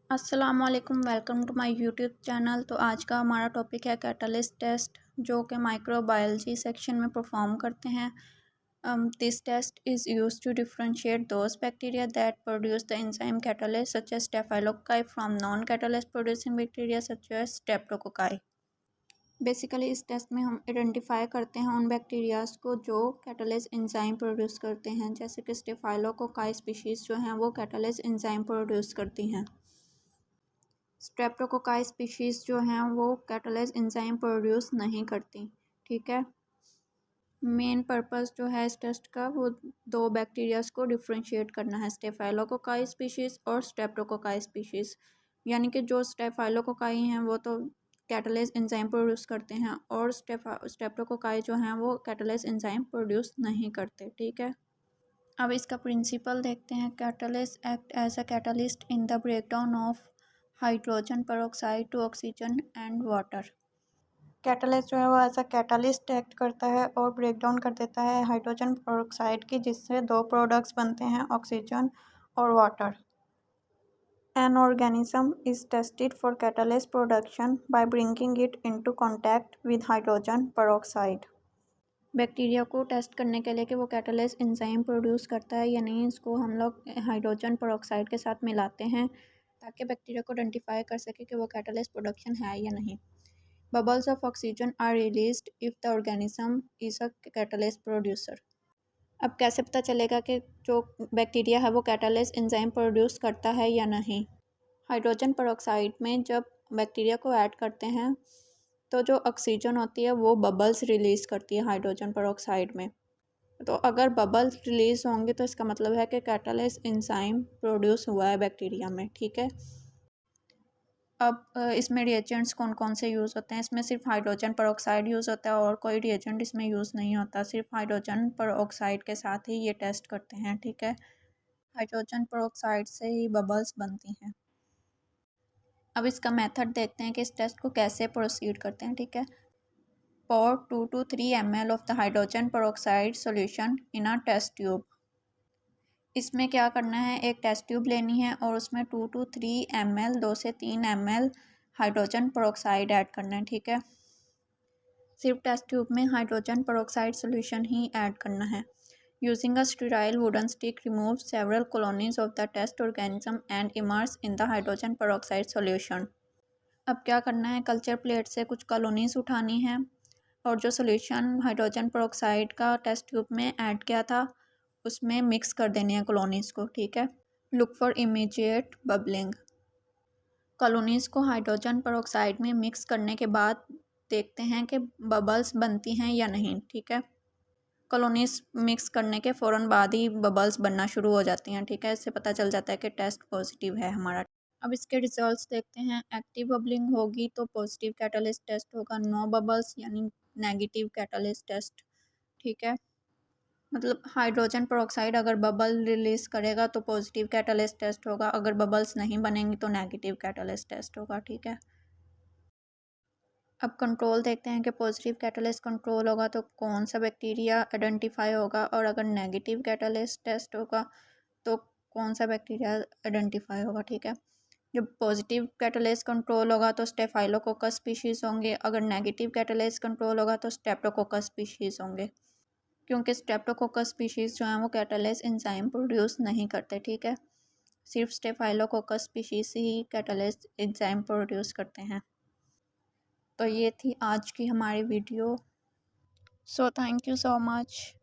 अस्सलाम वालेकुम, welcome to my YouTube channel. तो आज का हमारा टॉपिक है कैटलिस्ट टेस्ट, जो कि माइक्रोबायोलॉजी सेक्शन में परफॉर्म करते हैं। This test is used to differentiate those bacteria that produce the enzyme catalyst such as staphylococci from non catalyst producing bacteria such as streptococci. Basically इस test में हम identify करते हैं उन बैक्टीरियाज को जो कैटलिस्ट एंजाइम प्रोड्यूस करते हैं, जैसे कि स्टेफाइलोकोकाई स्पीशीज़ जो हैं वो कैटलिस्ट एंजाइम प्रोड्यूस करती हैं। स्ट्रेप्टोकोकाई स्पीशीज़ जो हैं वो कैटलिस्ट एंजाइम प्रोड्यूस नहीं करती। ठीक है, मेन पर्पस जो है इस टेस्ट का वो दो बैक्टीरियाज को डिफरेंशिएट करना है, स्टेफाइलोकोकाई स्पीशीज़ और स्ट्रेप्टोकोकाई स्पीशीज़। यानी कि जो स्टेफाइलोकोकाई हैं वो तो कैटलिस्ट एंजाइम प्रोड्यूस करते हैं और स्ट्रेप्टोकोकाई जो हैं वो कैटलिस्ट एंजाइम प्रोड्यूस नहीं करते। ठीक है, अब इसका प्रिंसिपल देखते हैं। Catalyst act as a catalyst in the breakdown of hydrogen peroxide to oxygen and water. Catalyst जो है वो एज अ कैटलिस्ट एक्ट करता है और ब्रेक डाउन कर देता है हाइड्रोजन पेरोक्साइड की, जिससे दो प्रोडक्ट्स बनते हैं, ऑक्सीजन और water. An organism is tested for catalyst production by bringing it into contact with hydrogen peroxide. Bacteria को टेस्ट करने के लिए कि वो कैटलिस्ट एंजाइम प्रोड्यूस करता है या नहीं, इसको हम लोग हाइड्रोजन पेरोक्साइड के साथ मिलाते हैं ताकि बैक्टीरिया को आइडेंटिफाई कर सके कि वो कैटलिस्ट प्रोडक्शन है या नहीं। Bubbles of oxygen are released if the organism is a catalyst producer. अब कैसे पता चलेगा कि जो बैक्टीरिया है वो कैटलिस्ट एंजाइम प्रोड्यूस करता है या नहीं। हाइड्रोजन पेरोक्साइड में जब बैक्टीरिया को ऐड करते हैं तो जो ऑक्सीजन होती है वो बबल्स रिलीज़ करती है हाइड्रोजन पेरोक्साइड में। तो अगर बबल्स रिलीज़ होंगे तो इसका मतलब है कि कैटलिस्ट एंजाइम प्रोड्यूस हुआ है बैक्टीरिया में। ठीक है, अब इसमें रिएजेंट्स कौन कौन से यूज़ होते हैं। इसमें सिर्फ हाइड्रोजन पेरोक्साइड यूज़ होता है और कोई रिएजेंट इसमें यूज़ नहीं होता, सिर्फ हाइड्रोजन पेरोक्साइड के साथ ही ये टेस्ट करते हैं। ठीक है, हाइड्रोजन पेरोक्साइड से ही बबल्स बनती हैं। अब इसका मेथड देखते हैं कि इस टेस्ट को कैसे प्रोसीड करते हैं। ठीक है, pour 2 to 3 ml of the hydrogen peroxide solution in a test tube। इसमें क्या करना है, एक टेस्ट ट्यूब लेनी है और उसमें 2 to 3 ml 2 से 3 ml हाइड्रोजन पेरोक्साइड ऐड करना है। ठीक है, सिर्फ टेस्ट ट्यूब में हाइड्रोजन पेरोक्साइड सोल्यूशन ही ऐड करना है। Using a sterile wooden stick remove several colonies of the test organism and immerse in the hydrogen peroxide solution. अब क्या करना है, कल्चर प्लेट से कुछ कॉलोनीज उठानी है और जो सोल्यूशन हाइड्रोजन पेरोक्साइड का टेस्ट ट्यूब में ऐड किया था उसमें मिक्स कर देनी है कॉलोनीज़ को। ठीक है, look for immediate bubbling. Colonies को हाइड्रोजन पेरोक्साइड में मिक्स करने के बाद देखते हैं कि बबल्स बनती हैं या नहीं। ठीक है, कॉलोनीज़ मिक्स करने के फ़ौरन बाद ही बबल्स बनना शुरू हो जाती हैं। ठीक है, इससे पता चल जाता है कि टेस्ट पॉजिटिव है हमारा। अब इसके रिजल्ट्स देखते हैं। एक्टिव बबलिंग होगी तो पॉजिटिव कैटलिस्ट टेस्ट होगा, नो बबल्स यानी नेगेटिव कैटलिस्ट टेस्ट। ठीक है, मतलब हाइड्रोजन पेरोक्साइड अगर बबल रिलीज़ करेगा तो पॉजिटिव कैटलिस्ट टेस्ट होगा, अगर बबल्स नहीं बनेंगी तो नेगेटिव कैटलिस्ट टेस्ट होगा। ठीक है, अब कंट्रोल देखते हैं कि पॉजिटिव कैटलिस्ट कंट्रोल होगा तो कौन सा बैक्टीरिया आइडेंटिफाई होगा, और अगर नेगेटिव कैटलिस्ट टेस्ट होगा तो कौन सा बैक्टीरिया आइडेंटिफाई होगा। ठीक है, जब पॉजिटिव कैटलिस्ट कंट्रोल होगा तो स्टेफाइलोकोकस स्पीशीज़ होंगे, अगर नेगेटिव कैटलिस्ट कंट्रोल होगा तो स्ट्रेप्टोकोकस स्पीशीज़ होंगे, क्योंकि स्ट्रेप्टोकोकस स्पीशीज़ जो हैं वो कैटलिस्ट एंजाइम प्रोड्यूस नहीं करते। ठीक है, सिर्फ स्टेफाइलोकोकस स्पीशीज़ ही कैटलिस्ट एंजाइम प्रोड्यूस करते हैं। तो ये थी आज की हमारी video. So thank you so much.